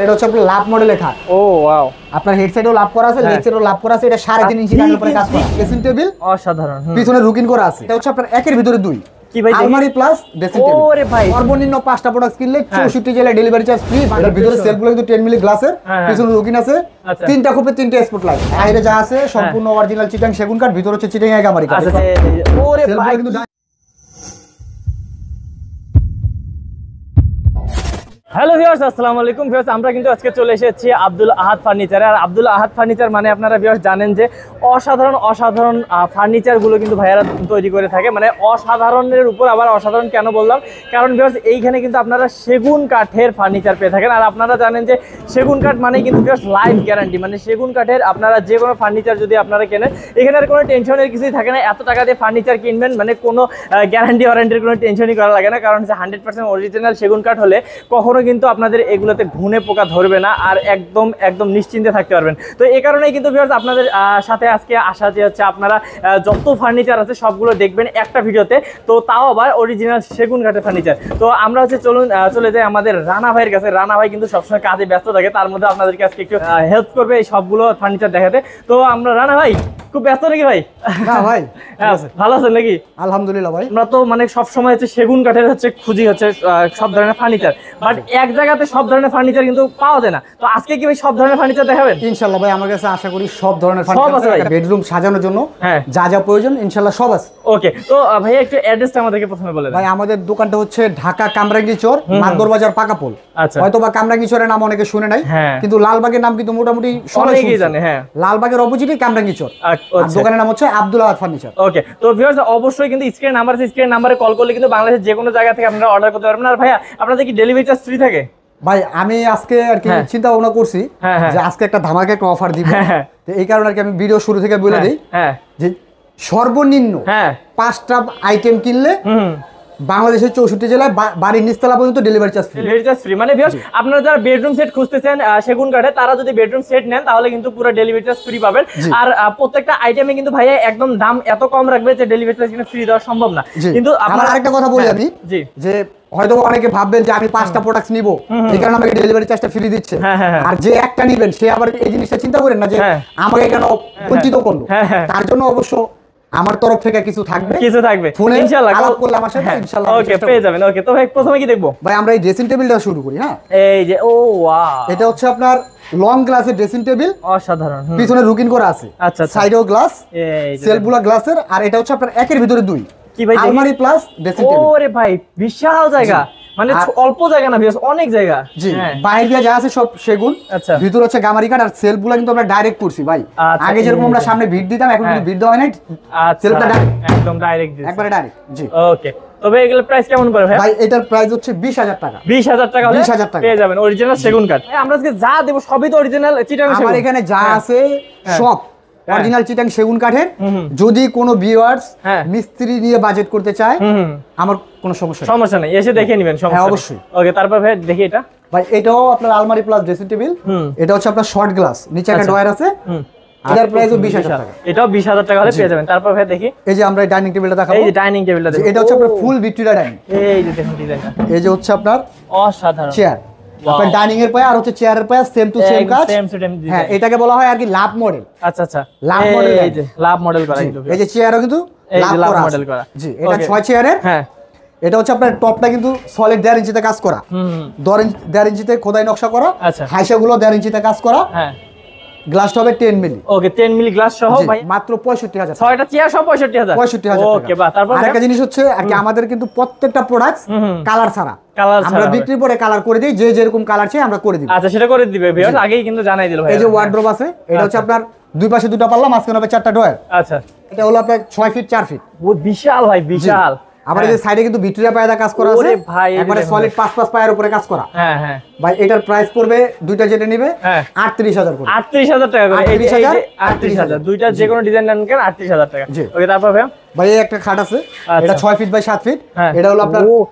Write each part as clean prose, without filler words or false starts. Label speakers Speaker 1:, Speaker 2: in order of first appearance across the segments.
Speaker 1: এটা হচ্ছে আপনার লাভ মডেলের খাট।
Speaker 2: ও ওয়াও,
Speaker 1: আপনার হেড সাইডেও লাভ করা আছে, লেগ সাইডেও লাভ করা আছে। এটা 3.5 ইঞ্চি কাঠের উপরে কাজ করা। ড্রেসিং টেবিল
Speaker 2: অসাধারণ,
Speaker 1: পিছনে রুকিং করা আছে। এটা হচ্ছে আপনার একের ভিতরে দুই।
Speaker 2: কি ভাই,
Speaker 1: আলমারি প্লাস ড্রেসিং টেবিল।
Speaker 2: ওরে ভাই,
Speaker 1: সর্বনিম্ন 5টা প্রোডাক্ট কিনলে 64 জেলায় ডেলিভারি চার্জ ফ্রি। এর ভিতরে সেলফগুলো কিন্তু 10 মিলি গ্লাসের, পিছনে রুকিং আছে, 3টা খোপে 3টা স্পট লাইট। বাইরে যা আছে সম্পূর্ণ অরিজিনাল চিটাং সেগুন কাঠ, ভিতরে হচ্ছে চিটাং গামারি কাঠ।
Speaker 2: ওরে ভাই কিন্তু। হ্যালো ভিউয়ার্স, আসসালামু আলাইকুম ভিউয়ার্স। আমরা কিন্তু আজকে চলে এসেছি আব্দুল আহাদ ফার্নিচারে। আর আব্দুল আহাদ ফার্নিচার মানে আপনারা ভিউয়ার্স জানেন যে অসাধারণ ফার্নিচারগুলো কিন্তু ভাইয়ারা তৈরি করে থাকে। মানে অসাধারণের উপর আবার অসাধারণ কেন বললাম, কারণ ভিউয়ার্স এইখানে কিন্তু আপনারা সেগুন কাঠের ফার্নিচার পেয়ে থাকেন। আর আপনারা জানেন যে সেগুন কাঠ মানে কিন্তু ভিউয়ার্স লাইফ গ্যারান্টি। মানে সেগুন কাঠের আপনারা যে কোনো ফার্নিচার যদি আপনারা কেনেন, এখানে আর কোনো টেনশনের কিছুই থাকে না। এত টাকা দিয়ে ফার্নিচার কিনবেন মানে কোনো গ্যারান্টি ওয়ারেন্টির কোনো টেনশনই করা লাগে না, কারণ হচ্ছে 100% অরিজিনাল সেগুন কাঠ হলে কখনো কিন্তু আপনাদের এগুলোতে ঘুনে পোকা ধরবে না, আর একদম নিশ্চিন্তে থাকতে পারবেন। তো এই কারণেই কিন্তু ভিউয়ার্স আপনাদের সাথে আজকে আসা যে হচ্ছে আপনারা যত ফার্নিচার আছে সবগুলো দেখবেন একটা ভিডিওতে, তো তাও আবার অরিজিনাল সেগুন কাঠের ফার্নিচার। তো আমরা হচ্ছে চলে যাই আমাদের রানা ভাইয়ের কাছে। রানা ভাই কিন্তু সবসময় কাজে ব্যস্ত থাকে, তার মধ্যে আপনাদেরকে আজকে একটু হেল্প করবে এই সবগুলো ফার্নিচার দেখাতে। তো আমরা রানা ভাই খুব ব্যস্ত নাকি ভাই?
Speaker 1: না ভাই,
Speaker 2: ভালো আছেন নাকি?
Speaker 1: আলহামদুলিল্লাহ ভাই।
Speaker 2: আমরা তো মানে সবসময় হচ্ছে সেগুন কাঠের হচ্ছে খুঁজি হচ্ছে সব ধরনের ফার্নিচার, বাট এক জায়গাতে সব ধরনের ফার্নিচার কিন্তু পাওয়া যায় না। তো আজকে কি ভাই সব ধরনের ফার্নিচার দেখাবেন?
Speaker 1: ইনশাআল্লাহ ভাই, আমার কাছে আশা করি সব ধরনের ফার্নিচার, বেডরুম সাজানোর জন্য যা যা প্রয়োজন ইনশাআল্লাহ সব আছে।
Speaker 2: ওকে, তো ভাই একটু অ্যাড্রেসটা আমাদেরকে প্রথমে বলে দেন।
Speaker 1: ভাই আমাদের দোকানটা হচ্ছে ঢাকা কামরাঙ্গি চর, মাদবর বাজার পাকাপোল।
Speaker 2: আচ্ছা,
Speaker 1: হয়তো বা কামরাঙ্গি চরের নাম অনেকে শুনে নাই, কিন্তু লালবাগের নাম কিন্তু মোটামুটি সবাই
Speaker 2: জানে। হ্যাঁ,
Speaker 1: লালবাগের অপোজিটে কামরাঙ্গি চর। দোকানের নাম হচ্ছে আব্দুল আহাদ ফার্নিচার।
Speaker 2: ওকে, তো ভিউয়ার্স অবশ্যই কিন্তু স্ক্রিন নাম্বার আছে, স্ক্রিন নাম্বারে কল করলে কিন্তু বাংলাদেশের যে কোনো জায়গা থেকে আপনারা অর্ডার করতে পারবেন। আর ভাইয়া আপনাদের কি ডেলিভারি চার্জ ফ্রি থাকে?
Speaker 1: ভাই আমি আজকে আর কি চিন্তা ভাবনা করছি যে আজকে একটা ধামাকা একটা অফার দিব, তো এই কারণে আর কি আমি ভিডিও শুরু থেকে বলে দিই যে সর্বনিম্ন 5টা আইটেম কিনলে বাংলাদেশের 64 জেলায় বাড়ির নিচতলা পর্যন্ত ডেলিভারি চার্জ ফ্রি। মানে ভিউয়ার্স আপনারা যারা বেডরুম সেট খুঁজতেছেন সেগুন কাঠে, তারা যদি বেডরুম সেট নেন তাহলে কিন্তু পুরো ডেলিভারি চার্জ ফ্রি পাবেন। আর প্রত্যেকটা আইটেমে কিন্তু ভাইয়া একদম দাম এত কম রাখবে যে ডেলিভারি চার্জ কিন্তু ফ্রি দেওয়া সম্ভব না। কিন্তু আপনারা আরেকটা কথা বলি আমি, যে হয়তো অনেকে ভাববেন যে আমি 5টা প্রোডাক্ট নিব, এই কারণে আমাকে ডেলিভারি চার্জটা ফ্রি দিচ্ছে। আর যে একটা নেবেন সে আবার এই জিনিসটা চিন্তা করেন না যে আমাকে কেন বঞ্চিত করলো। তার জন্য অবশ্য আমার তরফ থেকে কিছু থাকবে ফোনে আলাপ করলে আমার সাথে ইনশাআল্লাহ
Speaker 2: ওকে পেয়ে যাবেন। ওকে, তো ভাই প্রথমে কি দেখবো?
Speaker 1: ভাই আমরা এই ড্রেসিং টেবিলটা শুরু করি। হ্যাঁ,
Speaker 2: এই যে ও ওয়াও,
Speaker 1: এটা হচ্ছে আপনার লং গ্লাসের ড্রেসিং টেবিল,
Speaker 2: অসাধারণ।
Speaker 1: পিছনে রুকিং করা আছে,
Speaker 2: আচ্ছা,
Speaker 1: সাইডেও গ্লাস, সেলফগুলো গ্লাসের। আর এটা হচ্ছে আপনার একের ভিতরে দুই।
Speaker 2: কি ভাই,
Speaker 1: আলমারি প্লাস ড্রেসিং টেবিল।
Speaker 2: ওরে ভাই বিশাল জায়গা, মানে অল্প জায়গা না ভিউয়ার্স, অনেক জায়গা।
Speaker 1: জি, বাইরে দিয়ে যা আছে সব সেগুন,
Speaker 2: আচ্ছা,
Speaker 1: ভিতর হচ্ছে গামারি কাঠ। আর সেলফগুলো কিন্তু আমরা ডাইরেক্ট করছি ভাই। আগে যেরকম আমরা সামনে ভিট দিতাম, এখন কিন্তু ভিট দেওয়া হয় না, সেলফটা
Speaker 2: একদম ডাইরেক্ট দিছি,
Speaker 1: একবারে ডাইরেক্ট। জি,
Speaker 2: ওকে। তবে এগুলোর প্রাইস কেমন করে ভাই?
Speaker 1: ভাই এটার প্রাইস হচ্ছে 20000 টাকা।
Speaker 2: 20000 টাকা হলে
Speaker 1: 20000 টাকা
Speaker 2: পেয়ে যাবেন অরিজিনাল সেগুন কাঠ। আমরা আজকে যা দেব সবই তো অরিজিনাল চিটাং সেগুন।
Speaker 1: আমার এখানে যা আছে সব অরিজিনাল চিটাং সেগুন কাঠের। যদি কোনো ভিউয়ার্স মিস্ত্রি নিয়ে বাজেট করতে চায়, আমার কোনো সমস্যা নেই, এসে দেখে নেবেন।
Speaker 2: হ্যাঁ অবশ্যই। ওকে, তারপর ভাই দেখি এটা।
Speaker 1: ভাই এটাও আপনার আলমারি প্লাস ড্রেসিং টেবিল। এটা হচ্ছে আপনার শর্ট গ্লাস, নিচে একটা ডয়ার আছে। এটার প্রাইসও 20000 টাকা।
Speaker 2: এটাও 20000 টাকা হলে পেয়ে যাবেন। তারপর ভাই দেখি
Speaker 1: এই যে আমরা ডাইনিং টেবিলটা দেখাবো।
Speaker 2: এই যে ডাইনিং টেবিলটা দেখুন,
Speaker 1: এটা হচ্ছে আপনার ফুল ভিক্টোরিয়া ডাইনিং।
Speaker 2: এই যে দেখুন ডিজাইনটা,
Speaker 1: এই যে হচ্ছে আপনার
Speaker 2: অসাধারণ
Speaker 1: চেয়ার। আপনার ডাইনিং এর পায়ে আর হচ্ছে চেয়ারের পায়ে সেম টু সেম কাজ। হ্যাঁ, এটাকে বলা হয় আর কি লাভ মডেল।
Speaker 2: আচ্ছা,
Speaker 1: লাভ মডেল।
Speaker 2: এই যে লাভ মডেল করা কিন্তু,
Speaker 1: এই যে চেয়ারও কিন্তু
Speaker 2: লাভ মডেল করা।
Speaker 1: জি, এটা 6 চেয়ারের। হ্যাঁ, এটা হচ্ছে আপনার টপটা কিন্তু সলিড 1.5 ইঞ্চিতে কাজ করা, 1.5 ইঞ্চিতে খোদাই নকশা করা।
Speaker 2: আচ্ছা,
Speaker 1: হাইসাগুলো 1.5 ইঞ্চিতে কাজ করা। হ্যাঁ, গ্লাসটা হবে 10 মিলি।
Speaker 2: ওকে, 10 মিলি গ্লাস সহ ভাই
Speaker 1: মাত্র 65000।
Speaker 2: 6টা চেয়ার সহ 65000। ওকে, বাহ। তারপর
Speaker 1: আরেকটা জিনিস হচ্ছে আর কি, আমাদের কিন্তু প্রত্যেকটা প্রোডাক্টস কালার ছাড়া, আমরা বিক্রি পরে কালার করে দিই, যে যেরকম কালার চাই আমরা করে দিই।
Speaker 2: আচ্ছা, সেটা করে দিবে ভিউয়ার্স, আগেই কিন্তু জানাই দিল ভাই।
Speaker 1: এই যে ওয়ার্ড্রোব আছে, এটা হচ্ছে আপনার দুই পাশে দুটো পাল্লা, মাঝখানে হবে 4টা ডয়ার।
Speaker 2: আচ্ছা,
Speaker 1: এটা হলো আপনার 6 ফিট 4 ফিট।
Speaker 2: ও বিশাল ভাই, বিশাল।
Speaker 1: আবার এই যে সাইডে কিন্তু ভিক্টোরিয়া পায়দা কাজ করা আছে।
Speaker 2: ওরে ভাই,
Speaker 1: একবারে সলিড 5 পায়ের উপরে কাজ করা।
Speaker 2: হ্যাঁ হ্যাঁ
Speaker 1: ভাই এটার প্রাইস পড়বে, দুইটা যেটা নিবে 38000 করে।
Speaker 2: 38000 টাকা করে। এই যে 38000, দুইটা যে কোনো ডিজাইন নেন কেন 38000 টাকা। ওকে, তারপর ভাই
Speaker 1: ভাই এই একটা খাট আছে, এটা 6 ফিট বাই 7 ফিট। এটা হলো আপনার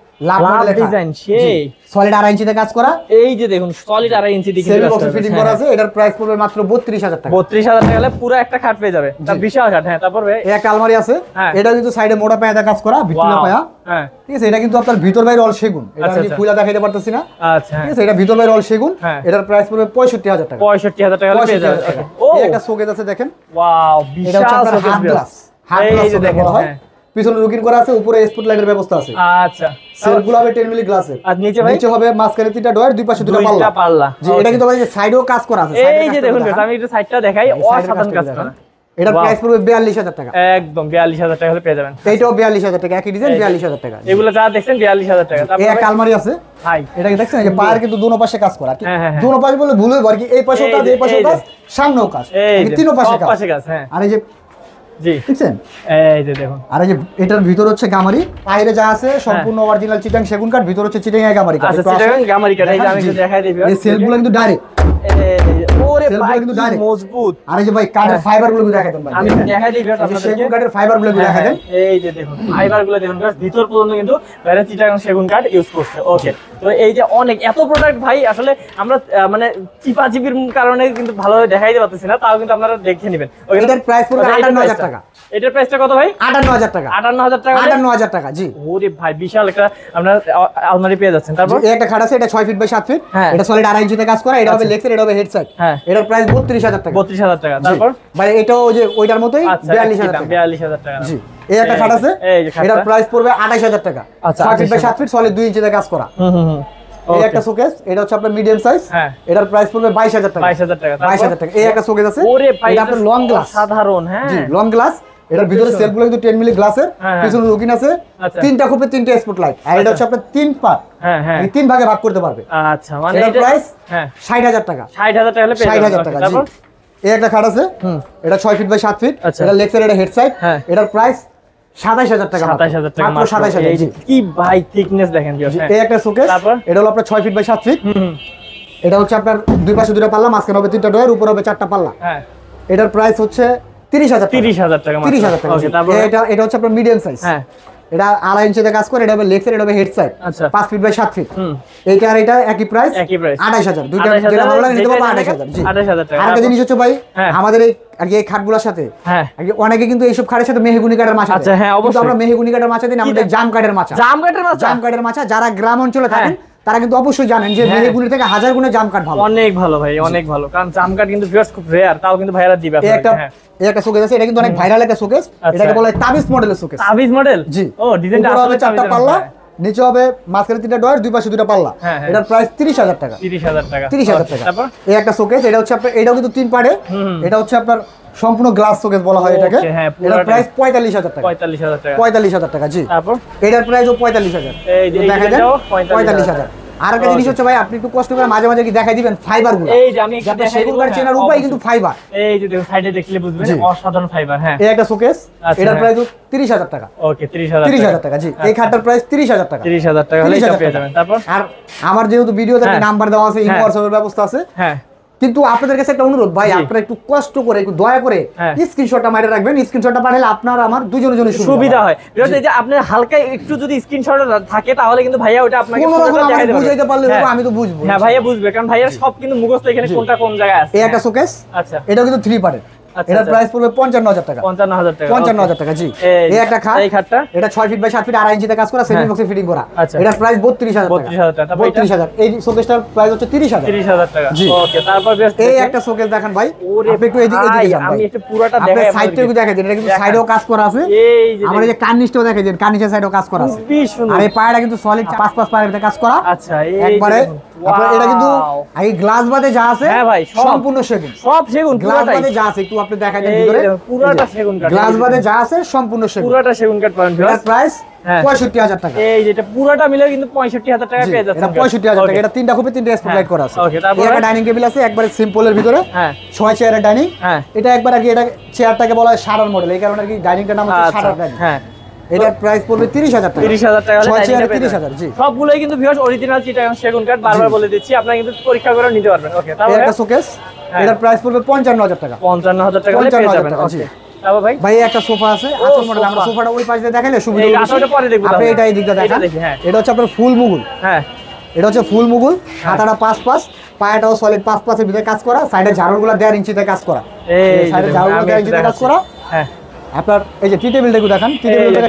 Speaker 1: লাভ
Speaker 2: ডিজাইন সেই
Speaker 1: সলিড 2.5 ইঞ্চিতে কাজ করা।
Speaker 2: এই যে দেখুন সলিড 2.5 ইঞ্চি দিয়ে
Speaker 1: সেমি বক্স ফিটিং করা আছে। এটার প্রাইস পড়বে মাত্র 32000 টাকা।
Speaker 2: 32000 টাকা হলে পুরো একটা খাট পেয়ে যাবে। তা বিশাল খাট। হ্যাঁ, তারপর ভাই
Speaker 1: একটা আলমারি আছে। এটা কিন্তু সাইডে মোটা পায়াতে কাজ করা, ভিতরে পায়া।
Speaker 2: হ্যাঁ,
Speaker 1: ঠিক আছে। এটা কিন্তু আপনার ভিতর বাইরে অল সেগুন। এটা আমি খুলে দেখাইতে পারতেছি না।
Speaker 2: আচ্ছা,
Speaker 1: ঠিক আছে। এটা ভিতর বাইরে অল সেগুন। এটার প্রাইস পড়বে 65000 টাকা।
Speaker 2: 65000 টাকা হলে পেয়ে যাবে।
Speaker 1: ও একটা শোকেস আছে দেখেন।
Speaker 2: ওয়াও, বিশাল শোকেস গ্লাস।
Speaker 1: হাফ গ্লাস বলা হয়। পিছনে লুকিং করা আছে, উপরে স্পট লাইটের ব্যবস্থা আছে।
Speaker 2: আচ্ছা,
Speaker 1: সেলগুলো হবে 10 মিলি গ্লাসের।
Speaker 2: আর নিচে ভাই
Speaker 1: নিচে হবে মাঝখানে 3টা ডয়ার, দুই পাশে 2টা পাল্লা। জি, এটা কিন্তু ভাই সাইডেও কাজ করা আছে।
Speaker 2: এই যে দেখুন আমি একটু সাইডটা দেখাই, অসাধারণ কাজ করা।
Speaker 1: এটার প্রাইস পড়বে 42000 টাকা।
Speaker 2: একদম 42000 টাকা হলে পেয়ে যাবেন।
Speaker 1: এইটাও 42000 টাকা, একই ডিজাইন 42000 টাকা।
Speaker 2: এগুলো যা দেখছেন 42000 টাকা।
Speaker 1: এই একটা আলমারি আছে
Speaker 2: ভাই,
Speaker 1: এটা কি দেখছেন? এই যে পায়ের কিন্তু দুনো পাশে কাজ করা। দুনো পাশে বলে ভুল হইব আর কি। এই পাশেও কাজ, এই পাশেও কাজ, সামনেও কাজ, এই তিনও পাশে কাজ।
Speaker 2: হ্যাঁ,
Speaker 1: আর এই যে
Speaker 2: জি
Speaker 1: দেখছেন,
Speaker 2: এই যে দেখুন।
Speaker 1: আর এই যে এটার ভিতর হচ্ছে গামারি, বাইরে যা আছে সম্পূর্ণ অরিজিনাল চিটাং সেগুন কাঠ, ভিতর হচ্ছে চিটাং গামারি কাঠ।
Speaker 2: আচ্ছা, চিটাং গামারি কাঠ। এই যে আমি একটু দেখাই দিই।
Speaker 1: এই সেলগুলো কিন্তু ডাইরেক্ট।
Speaker 2: ওরে ভাই কি মজবুত।
Speaker 1: আর এই যে ভাই কাঠের ফাইবারগুলো দেখাই দেন ভাই।
Speaker 2: আমি দেখাই দিই আপনাদেরকে।
Speaker 1: সেগুন কাঠের ফাইবারগুলো দেখাই দেন।
Speaker 2: এই যে দেখুন ফাইবারগুলো দেখুন, ভিতর পর্যন্ত কিন্তু বাইরে চিটাগাং সেগুন কাঠ ইউজ করছে। ওকে, তো এই যে অনেক এত প্রোডাক্ট ভাই, আসলে আমরা মানে চিপাচিপির কারণে কিন্তু ভালোভাবে দেখাইতে পারতেছি না, তাও কিন্তু আপনারা দেখে নেবেন।
Speaker 1: এটার প্রাইস পড়বে 58000 টাকা।
Speaker 2: এটার প্রাইসটা কত ভাই?
Speaker 1: 58000 টাকা।
Speaker 2: 58000 টাকা।
Speaker 1: 58000 টাকা। জি।
Speaker 2: ওরে ভাই, বিশাল একটা আপনারা আলমারি পেয়ে যাচ্ছেন। তারপর
Speaker 1: এই একটা খাট আছে, এটা 6 ফিট বাই 7 ফিট। এটা সলিড 2.5 ইঞ্চিতে কাজ করা। এটা হবে লেগ সাইড, এটা হবে হেড সাইড। এটার প্রাইস 32000 টাকা।
Speaker 2: 32000 টাকা। তারপর
Speaker 1: ভাই এটাও যে ওইটার মতোই 42000 টাকা।
Speaker 2: 42000 টাকা।
Speaker 1: জি। এই একটা খাট আছে, এটার প্রাইস পড়বে 28000 টাকা। 6 ফিট বাই 7 ফিট সলিড 2 ইঞ্চিতে কাজ করা। এই একটা শোকেস, এটা হচ্ছে আপনার মিডিয়াম সাইজ। এটার প্রাইস পড়বে 22000 টাকা।
Speaker 2: 22000 টাকা।
Speaker 1: 22000 টাকা। এই একটা শোকেস আছে,
Speaker 2: ওরে ভাই,
Speaker 1: এটা আপনার লং গ্লাস।
Speaker 2: সাধারণ। হ্যাঁ,
Speaker 1: জি, লং গ্লাস। এটার ভিতরে সেলফগুলো কিন্তু 10 মিলি গ্লাসের, পিছনে লুকিং আছে, তিনটা খুপে 3টা স্পট লাইট। আর এটা হচ্ছে আপনার 3 পার্ট। এই 3 ভাগে ভাগ করতে পারবে।
Speaker 2: আচ্ছা, মানে
Speaker 1: এটার প্রাইস 60000 টাকা।
Speaker 2: 60000 টাকা হলে পেয়ে যাবেন।
Speaker 1: 60000 টাকা। জি। এই একটা খাট আছে, এটা 6 ফিট বাই 7 ফিট। এটা লেগ সাইড, এটা হেড সাইড। এটার প্রাইস 27000 টাকা।
Speaker 2: 27000 টাকা
Speaker 1: মাত্র 27000। জি।
Speaker 2: কি ভাই থিকনেস দেখেন।
Speaker 1: এই একটা শোকেস, এটা হলো আপনার 6 ফিট বাই 7 ফিট। এটা হচ্ছে আপনার দুই পাশে 2টা পাল্লা, মাঝখানে হবে 3টা ডয়ার, উপরে হবে 4টা পাল্লা। এটার প্রাইস হচ্ছে 30000 টাকা।
Speaker 2: 30000 টাকা।
Speaker 1: 30000 টাকা। এটা হচ্ছে আপনার মিডিয়াম সাইজ। এটা 2.5 ইঞ্চিতে কাজ করে। এটা হবে লেগ সাইড, এটা হবে head side. 5 feet by 7 feet. এইটা আর এটা একই প্রাইস। 28000। দুইটা যেটা ভালো লাগে নিতে পারবো 28000। জি।
Speaker 2: 28000 টাকা।
Speaker 1: আরেকটা জিনিস হচ্ছে ভাই, আমাদের এই খাটগুলোর সাথে অনেকে কিন্তু এইসব খাটের সাথে মেহগুনি কাঠের মাচা।
Speaker 2: আচ্ছা, হ্যাঁ, অবশ্যই
Speaker 1: আমরা মেহগুনি কাঠের মাচা দিন, আমাদের জাম কাঠের মাচা। জাম কাঠের মাচা যারা গ্রাম অঞ্চলে থাকেন তারা কিন্তু অবশ্যই জানেন যে মেহগুনি থেকে 1000 গুণে জাম কাঠ ভালো।
Speaker 2: অনেক ভালো ভাই, অনেক ভালো। কারণ জাম কাঠ কিন্তু ভিউয়ার্স খুব রেয়ার, তাও কিন্তু ভাইরা দিবে আপনাদের।
Speaker 1: এই একটা শোকেস আছে, এটা কিন্তু অনেক ভাইরাল একটা শোকেস। এটাকে বলা হয় তাবিজ মডেলের শোকেস।
Speaker 2: তাবিজ মডেল?
Speaker 1: জি।
Speaker 2: ও, ডিজাইনটা আসলে
Speaker 1: 4টা পাল্লা, নিচে হবে মাঝখানে 3টা ডয়ার, দুই পাশে 2টা পাল্লা। এটার প্রাইস 30000 টাকা।
Speaker 2: 30000 টাকা।
Speaker 1: 30000 টাকা।
Speaker 2: তারপর
Speaker 1: এই একটা শোকেস, এটা হচ্ছে আপনার, এটাও কিন্তু 3 পার্টে। এটা হচ্ছে আপনার সম্পূর্ণ গ্লাস শোকেস বলা হয় এটাকে। এটার প্রাইস 45000 টাকা।
Speaker 2: 45000 টাকা।
Speaker 1: 45000 টাকা। জি।
Speaker 2: তারপর
Speaker 1: এটার প্রাইসও 45000।
Speaker 2: এই যে
Speaker 1: দেখাও 45000। আর একটা জিনিস হচ্ছে ভাই, আপনি একটু কষ্ট করে মাঝে মাঝে কি দেখাই দিবেন ফাইবার গুলো।
Speaker 2: এই যে আমি একটু দেখাই
Speaker 1: সেগুন কাঠ চেনার উপায় কিন্তু ফাইবার।
Speaker 2: এই যে দেখুন সাইডে দেখলে বুঝবেন অসাধারণ ফাইবার। হ্যাঁ,
Speaker 1: এই একটা শোকেস, এটার প্রাইস 30000 টাকা।
Speaker 2: ওকে, 30000
Speaker 1: টাকা। জি। এই খাটটার প্রাইস 30000 টাকা।
Speaker 2: 30000 টাকা হলে এটা পেয়ে যাবেন। তারপর
Speaker 1: আর আমার যেহেতু ভিডিওতে একটা নাম্বার দেওয়া আছে, ইমো হোয়াটসঅ্যাপের ব্যবস্থা আছে।
Speaker 2: হ্যাঁ,
Speaker 1: কিন্তু আপনাদের কাছে একটা অনুরোধ ভাই, আপনারা একটু কষ্ট করে, একটু দয়া করে স্ক্রিনশটটা মাইরে রাখবেন। স্ক্রিনশটটা পাঠালে আপনার আমার দুজনের জন্য সুবিধা হয়।
Speaker 2: এই যে আপনার হালকা একটু যদি স্ক্রিনশট থাকে তাহলে কিন্তু ভাইয়া ওটা আপনাকে
Speaker 1: বুঝাইতে পারলে আমি তো বুঝবো।
Speaker 2: হ্যাঁ, ভাইয়া বুঝবে, কারণ ভাইয়া সব কিন্তু মুখস্থ এখানে কোনটা কোন জায়গায় আছে।
Speaker 1: এই একটা শোকেস,
Speaker 2: আচ্ছা,
Speaker 1: এটাও কিন্তু 3 পার্টের। এটার প্রাইস পড়বে 55000 টাকা।
Speaker 2: 55000 টাকা।
Speaker 1: 55000 টাকা। জি। এই একটা খাট, এই খাটটা এটা 6 ফিট বাই 7 ফিট 2.5 ইঞ্চিতে কাজ করা, সেমি বক্সে ফিটিং করা। এটার প্রাইস 32000 টাকা।
Speaker 2: 32000 টাকা।
Speaker 1: 32000। এই শোকেসটার প্রাইস হচ্ছে 30000।
Speaker 2: 30000 টাকা। ওকে, তারপর
Speaker 1: এই একটা শোকেস দেখেন ভাই, আপনি একটু এদিকে যান।
Speaker 2: আমি একটু পুরোটা দেখাই,
Speaker 1: আপনি সাইডটা একটু দেখাই দিন। এটা কিন্তু সাইডেও কাজ করা আছে।
Speaker 2: এই যে
Speaker 1: আমাদের যে কার্নিশটাও দেখাই দিন, কার্নিশের সাইডেও কাজ করা আছে।
Speaker 2: খুবই সুন্দর।
Speaker 1: আর এই পায়াটা কিন্তু সলিড 5 পায়ের ভিতরে কাজ করা।
Speaker 2: আচ্ছা,
Speaker 1: একবারে আপনার এটা কিন্তু এই গ্লাস বাদে যা আছে,
Speaker 2: হ্যাঁ ভাই,
Speaker 1: সম্পূর্ণ সেগুন।
Speaker 2: সব সেগুন।
Speaker 1: গ্লাস বাদে যা আছে একটু আপনি দেখাই দেন ভিতরে,
Speaker 2: পুরোটা সেগুন কাঠ।
Speaker 1: গ্লাস বাদে যা আছে সম্পূর্ণ সেগুন।
Speaker 2: পুরোটা সেগুন কাঠ পাবেন।
Speaker 1: প্রাইস 65000 টাকা।
Speaker 2: এই যেটা পুরোটা মিলে কিন্তু 65000 টাকা পেয়ে যাচ্ছেন।
Speaker 1: এটা 65000 টাকা। এটা 3টা খুপে 3টা স্পটলাইট করা আছে।
Speaker 2: ওকে, তারপর
Speaker 1: একটা ডাইনিং টেবিল আছে একবারে সিম্পলের ভিতরে। হ্যাঁ, 6 চেয়ারের ডাইনিং। হ্যাঁ, এটা একবার আগে এটা চেয়ারটাকে বলা হয় শাটার মডেল, এই কারণে কি ডাইনিংটার নাম হচ্ছে শাটার ডাইনিং। হ্যাঁ, এটার প্রাইস পড়বে 30000 টাকা।
Speaker 2: 30000 টাকা।
Speaker 1: 6 চেয়ারে 30000। জি।
Speaker 2: সবগুলোই কিন্তু ভিউয়ার্স অরিজিনাল চিটাগাং সেগুন কাঠ, বারবার বলে দিচ্ছি, আপনারা কিন্তু পরীক্ষা করে নিতে পারবেন। ওকে, তারপর
Speaker 1: একটা শোকেস, এটার প্রাইস পড়বে 55000 টাকা।
Speaker 2: 55000 টাকা হলে পেয়ে যাবেন। ওকে, তারপর ভাই
Speaker 1: ভাই একটা সোফা আছে আঁচল মডেল, আমরা সোফাটা ওই পাশে দেখাইলে সুবিধা হবে।
Speaker 2: আসলে পরে দেখব,
Speaker 1: আপনি এটা এই দিকটা দেখেন। এটা হচ্ছে আপনার ফুল মুগুল।
Speaker 2: হ্যাঁ,
Speaker 1: এটা হচ্ছে ফুল মুগুল, হাতাটা 5 পায়াটাও সলিড 5 ভিতরে কাজ করা, সাইডে ঝাড়ুগুলো 1.5 ইঞ্চিতে কাজ করা,
Speaker 2: এই
Speaker 1: সাইডে ঝাড়ুগুলো 1.5 ইঞ্চিতে কাজ করা।
Speaker 2: হ্যাঁ,
Speaker 1: আপনার এই যে টি টেবিলটা দেখেন, টি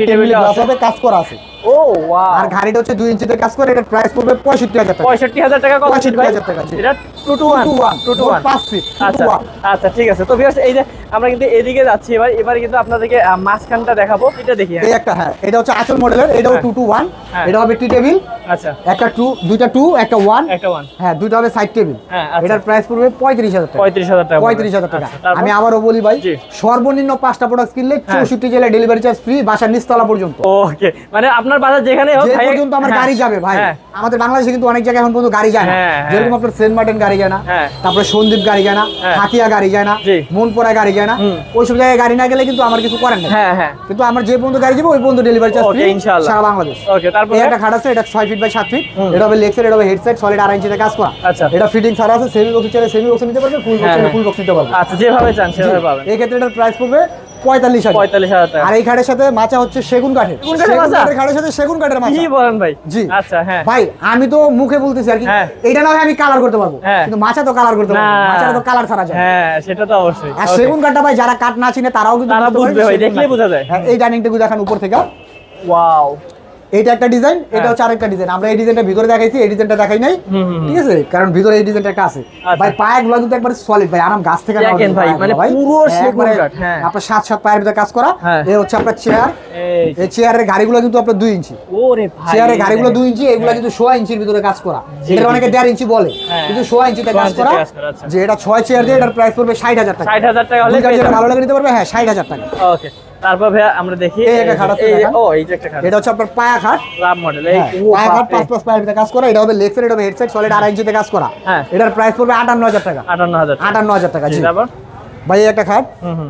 Speaker 1: টেবিলটা গ্লাস হবে, কাজ করা আছে।
Speaker 2: ও ওয়াও।
Speaker 1: আর গাড়িটা হচ্ছে 2 ইঞ্চিতে কাজ করে, এটার প্রাইস পড়বে 65,000 টাকা।
Speaker 2: 65,000 টাকা কত ফিট ভাই?
Speaker 1: 65,000 টাকা।
Speaker 2: এটা 2 to 1
Speaker 1: 5 ফিট।
Speaker 2: আচ্ছা আচ্ছা, ঠিক আছে। তো ভিউয়ার্স, এই যে আমরা কিন্তু এদিকে যাচ্ছি, এবার কিন্তু আপনাদেরকে মাঝখানটা দেখাবো। এটা দেখি।
Speaker 1: এই একটা, হ্যাঁ এটা হচ্ছে আঁচল মডেলের, এটাও 2 to 1। এটা হবে টি টেবিল।
Speaker 2: আচ্ছা,
Speaker 1: একটা 2, দুইটা 2, একটা 1।
Speaker 2: একটা 1।
Speaker 1: হ্যাঁ, দুইটা হবে সাইড টেবিল।
Speaker 2: হ্যাঁ, আচ্ছা।
Speaker 1: এটার প্রাইস পড়বে 35,000 টাকা।
Speaker 2: 35,000 টাকা।
Speaker 1: 35,000 টাকা।
Speaker 2: আচ্ছা, তারপর?
Speaker 1: আমি আবারও বলি ভাই,
Speaker 2: জি।
Speaker 1: সর্বনিম্ন 5টা প্রোডাক্ট কিনলে 64 জেলায় ডেলিভারি চার্জ ফ্রি, বাসার নিচতলা পর্যন্ত।
Speaker 2: ওকে, মানে আপনার বাজার যেখানে হোক
Speaker 1: যে
Speaker 2: ভাই
Speaker 1: পর্যন্ত আমার গাড়ি যাবে ভাই।
Speaker 2: হ্যাঁ।
Speaker 1: আমাদের বাংলাদেশে কিন্তু অনেক জায়গায় এখন পর্যন্ত গাড়ি যায় না।
Speaker 2: হ্যাঁ,
Speaker 1: যেরকম আপনার সেন্ট মার্টিন গাড়ি যায় না,
Speaker 2: হ্যাঁ।
Speaker 1: তারপরে সন্দীপ গাড়ি যায় না,
Speaker 2: হ্যাঁ।
Speaker 1: হাতিয়া গাড়ি যায় না,
Speaker 2: জি।
Speaker 1: মনপুরা গাড়ি যায় না,
Speaker 2: হুম।
Speaker 1: ওইসব জায়গায় গাড়ি না গেলে কিন্তু আমার কিছু করেন না।
Speaker 2: হ্যাঁ হ্যাঁ,
Speaker 1: কিন্তু আমার যে পর্যন্ত গাড়ি যাবে ওই পর্যন্ত ডেলিভারি চার্জ
Speaker 2: ওকে,
Speaker 1: ফ্রি
Speaker 2: ইনশাআল্লাহ।
Speaker 1: সারা বাংলাদেশ।
Speaker 2: ওকে, তারপর
Speaker 1: এই একটা খাট আছে, এটা 6 ফিট বাই 7 ফিট।
Speaker 2: হুম।
Speaker 1: এটা হবে লেক্সের, এটা হবে হেডসেট, সলিড 2.5 ইঞ্চিতে কাজ করা।
Speaker 2: আচ্ছা।
Speaker 1: এটা ফিটিং ছাড়া আছে, সেমি বক্স চাইলে সেমি বক্স নিতে পারবে, ফুল বক্স
Speaker 2: হ্যাঁ,
Speaker 1: চাইলে
Speaker 2: হ্যাঁ।
Speaker 1: ফুল বক্স নিতে পারবে।
Speaker 2: আচ্ছা, যেভাবে চান সেভাবে পাবেন।
Speaker 1: এই ক্ষেত্রে এটার প্রাইস পড়বে 45,000।
Speaker 2: 45,000 টাকা।
Speaker 1: আর এই খাটের সাথে মাচা হচ্ছে সেগুন কাঠের।
Speaker 2: সেগুন কাঠের মাচা?
Speaker 1: খাটের সাথে সেগুন কাঠের মাচা।
Speaker 2: কি বলেন ভাই?
Speaker 1: জি।
Speaker 2: আচ্ছা, হ্যাঁ
Speaker 1: ভাই আমি তো মুখে বলতেছি আর কি,
Speaker 2: হ্যাঁ।
Speaker 1: এইটা না হয় আমি কালার করতে পারবো,
Speaker 2: হ্যাঁ।
Speaker 1: কিন্তু মাচা তো কালার করতে পারবো না, মাচাটা তো কালার ছাড়া যায়।
Speaker 2: হ্যাঁ, সেটা তো অবশ্যই।
Speaker 1: আর
Speaker 2: Okay.
Speaker 1: সেগুন কাঠটা ভাই যারা কাঠ না চিনে তারাও কিন্তু
Speaker 2: তারা
Speaker 1: বুঝতে পারবে
Speaker 2: বুঝবে ভাই,
Speaker 1: সেগুন
Speaker 2: দেখলেই
Speaker 1: কাঠ।
Speaker 2: বোঝা যায়।
Speaker 1: হ্যাঁ, এই ডাইনিং টেবিল দেখান উপর থেকে।
Speaker 2: ওয়াও।
Speaker 1: এইটা একটা ডিজাইন, এটা হচ্ছে আরেকটা ডিজাইন। আমরা এই ডিজাইনটা ভিতরে দেখাইছি, এই ডিজাইনটা দেখাই নাই। ঠিক আছে, কারণ ভিতরে এই ডিজাইনটা একটা আছে।
Speaker 2: আচ্ছা।
Speaker 1: ভাই পায়াগুলো কিন্তু একবার সলিড ভাই, আরাম গাছ থেকে
Speaker 2: দেখেন ভাই, মানে পুরো সেগুন কাঠ। হ্যাঁ,
Speaker 1: আপনার 7 পায়ের ভিতরে কাজ করা।
Speaker 2: হ্যাঁ।
Speaker 1: এই হচ্ছে আপনার চেয়ার। এই চেয়ারের গাড়িগুলো কিন্তু আপনার 2 ইঞ্চি।
Speaker 2: ওরে ভাই,
Speaker 1: চেয়ারের গাড়িগুলো 2 ইঞ্চি, এগুলো কিন্তু 16 ইঞ্চির ভিতরে কাজ করা। এটা অনেকে 1.5 ইঞ্চি বলে,
Speaker 2: হ্যাঁ।
Speaker 1: কিন্তু 16 ইঞ্চিতে কাজ
Speaker 2: 16
Speaker 1: করা।
Speaker 2: ইঞ্চিতে কাজ করা, আচ্ছা।
Speaker 1: যে এটা 6 চেয়ার দিয়ে এটার প্রাইস পড়বে 60,000 টাকা।
Speaker 2: 60,000 টাকা হলে
Speaker 1: দুইটা
Speaker 2: পেয়ে
Speaker 1: যেটা
Speaker 2: যাবেন।
Speaker 1: ভালো লাগে নিতে পারবে, হ্যাঁ 60,000 টাকা।
Speaker 2: ওকে, তারপর ভাই আমরা দেখি
Speaker 1: এই একটা খাট আছে,
Speaker 2: এই যে-
Speaker 1: দেখান।
Speaker 2: ও, এই যে একটা খাট।
Speaker 1: এটা হচ্ছে আপনার পায়া খাট।
Speaker 2: লাভ মডেল। এই
Speaker 1: হ্যাঁ,
Speaker 2: ও
Speaker 1: পায়া খাট
Speaker 2: বাপরে।
Speaker 1: 5+ পায়ের ভিতরে কাজ করা। এটা হবে লেক্সের, এটা হবে হেডসেট, সলিড 2.5 ইঞ্চিতে কাজ করা।
Speaker 2: হ্যাঁ।
Speaker 1: এটার প্রাইস পড়বে 58,000 টাকা।
Speaker 2: 58,000 টাকা।
Speaker 1: 58,000 টাকা। জি।
Speaker 2: তারপর?
Speaker 1: ভাই এই একটা খাট,
Speaker 2: হুম।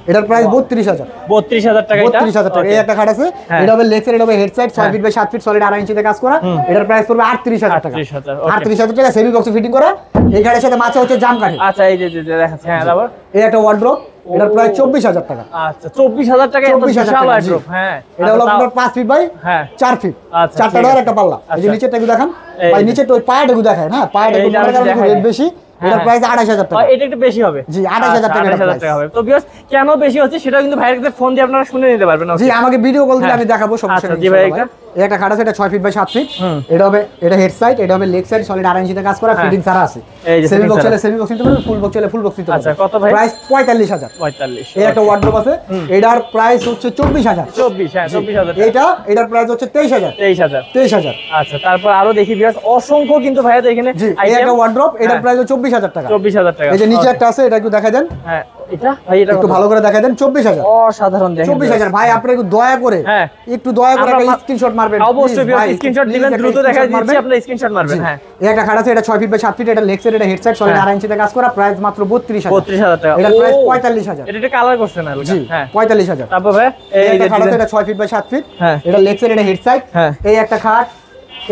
Speaker 1: এটার প্রাইস 32,000।
Speaker 2: 32,000 টাকা এটা।
Speaker 1: 32,000 টাকা। এই একটা খাট আছে,
Speaker 2: হ্যাঁ।
Speaker 1: এটা হবে লেক্সের, এটা হবে head side, 6 feet by 7 feet, solid 2.5 ইঞ্চিতে কাজ করা। এটার প্রাইস পড়বে 38,000 টাকা।
Speaker 2: 38,000, ওকে।
Speaker 1: 38,000 টাকা সেমি বক্স ফিটিং করা। এই খাটের সাথে মাচা হচ্ছে জাম কাঠের।
Speaker 2: আচ্ছা, এই যে দেখাচ্ছি। হ্যাঁ, তারপর?
Speaker 1: এই একটা ওয়ার্ড্রোব, এটার প্রাইস 24,000 টাকা।
Speaker 2: আচ্ছা, 24,000 টাকা।
Speaker 1: 24,000
Speaker 2: বিশাল
Speaker 1: টাকা, জি।
Speaker 2: ওয়ার্ড্রোব। হ্যাঁ,
Speaker 1: এটা হলো
Speaker 2: আচ্ছা,
Speaker 1: আপনার 5 ফিট বাই
Speaker 2: হ্যাঁ।
Speaker 1: 4 ফিট।
Speaker 2: আচ্ছা,
Speaker 1: 4টা
Speaker 2: ঠিক
Speaker 1: ডোর
Speaker 2: আছে।
Speaker 1: একটা পাল্লা। এই যে
Speaker 2: আচ্ছা।
Speaker 1: নিচেরটা একটু দেখান
Speaker 2: এই
Speaker 1: ভাই,
Speaker 2: যে।
Speaker 1: নিচেরটা ওই পায়াটা একটু দেখায়। হ্যাঁ, পায়াটা
Speaker 2: এই
Speaker 1: একটু
Speaker 2: যে আমি
Speaker 1: রেট
Speaker 2: দেখাই।
Speaker 1: বেশি।
Speaker 2: হ্যাঁ,
Speaker 1: এটার প্রাইস 28,000 টাকা।
Speaker 2: এটা একটু বেশি হবে।
Speaker 1: জি, 28,000 টাকা।
Speaker 2: 28,000 টাকা হবে। তো ভিউয়ার্স, কেন বেশি হচ্ছে সেটা কিন্তু ভাইয়ের কাছে ফোন দিয়ে আপনারা শুনে নিতে পারবেন।
Speaker 1: জি, আমাকে ভিডিও কল দিলে
Speaker 2: হ্যাঁ।
Speaker 1: আমি দেখাবো, সমস্যা
Speaker 2: আচ্ছা,
Speaker 1: নেই।
Speaker 2: জি ভাই,
Speaker 1: ইনশাআল্লাহ ভাই। এই একটা খাট আছে, এটা 6 ফিট বাই 7 ফিট।
Speaker 2: হুম।
Speaker 1: এটা হবে, এটা হেড সাইড, এটা হবে লেগ সাইড, সলিড 2.5 ইঞ্চিতে কাজ করা,
Speaker 2: হ্যাঁ।
Speaker 1: ফিটিং ছাড়া আছে।
Speaker 2: এই যে
Speaker 1: সেমি
Speaker 2: fitting
Speaker 1: বক্স
Speaker 2: ছাড়া।
Speaker 1: চলে সেমি বক্স নিতে পারবে, ফুল বক্স চলে ফুল বক্স নিতে পারবে।
Speaker 2: আচ্ছা, কত ভাই?
Speaker 1: প্রাইস 45,000।
Speaker 2: 45।
Speaker 1: এই একটা ওয়ার্ডরোব আছে, এটার প্রাইস হচ্ছে 24,000।
Speaker 2: 24, হ্যাঁ 24,000 টাকা।
Speaker 1: এটার প্রাইস হচ্ছে 23,000।
Speaker 2: 23,000।
Speaker 1: 23,000।
Speaker 2: আচ্ছা, তারপর আরো দেখি ভিউয়ার্স, অসংখ্য কিন্তু ভাইয়াদের এখানে
Speaker 1: জি, এই
Speaker 2: আইটেম।
Speaker 1: একটা ওয়ার্ডরোব, এটার
Speaker 2: হ্যাঁ।
Speaker 1: প্রাইস হচ্ছে 24,000 টাকা।
Speaker 2: 24,000 টাকা।
Speaker 1: এই যে নিচে
Speaker 2: Okay.
Speaker 1: একটা আছে, এটা একটু দেখা দেন।
Speaker 2: হ্যাঁ, এটা ভাই, এটা
Speaker 1: একটু
Speaker 2: কত?
Speaker 1: ভালো করে দেখা দেন। 24,000।
Speaker 2: অসাধারণ দেখেন।
Speaker 1: 24,000 ভাই, আপনি একটু দয়া করে,
Speaker 2: হ্যাঁ।
Speaker 1: একটু দয়া করে
Speaker 2: আমরা
Speaker 1: একটা স্ক্রিনশট মারবেন।
Speaker 2: অবশ্যই
Speaker 1: please
Speaker 2: ভিউয়ার্স,
Speaker 1: ভাই,
Speaker 2: স্ক্রিনশট
Speaker 1: please
Speaker 2: দিবেন,
Speaker 1: একটা
Speaker 2: দ্রুত দেখা
Speaker 1: screenshot
Speaker 2: দিচ্ছি,
Speaker 1: মারবেন।
Speaker 2: আপনি স্ক্রিনশট মারবেন।
Speaker 1: জি।
Speaker 2: হ্যাঁ,
Speaker 1: এই একটা খাট আছে, এটা 6 ফিট বাই 7 ফিট, এটা লেগ সাইড, এটা হেড সাইড, সলিড
Speaker 2: হ্যাঁ।
Speaker 1: 2.5 ইঞ্চিতে কাজ করা, প্রাইস মাত্র 32,000।
Speaker 2: 32,000 টাকা।
Speaker 1: এটার প্রাইস
Speaker 2: ও,
Speaker 1: 45,000।
Speaker 2: এটা কালার করছে না হালকা।
Speaker 1: জি,
Speaker 2: হ্যাঁ,
Speaker 1: 45,000।
Speaker 2: তারপর ভাই
Speaker 1: এই
Speaker 2: এই
Speaker 1: একটা
Speaker 2: যে
Speaker 1: খাট আছে,
Speaker 2: ডিজাইন।
Speaker 1: এটা 6 ফিট বাই 7 ফিট।
Speaker 2: হ্যাঁ।
Speaker 1: এটা লেগ সাইড, এটা হেড সাইড।
Speaker 2: হ্যাঁ।
Speaker 1: এই একটা খাট,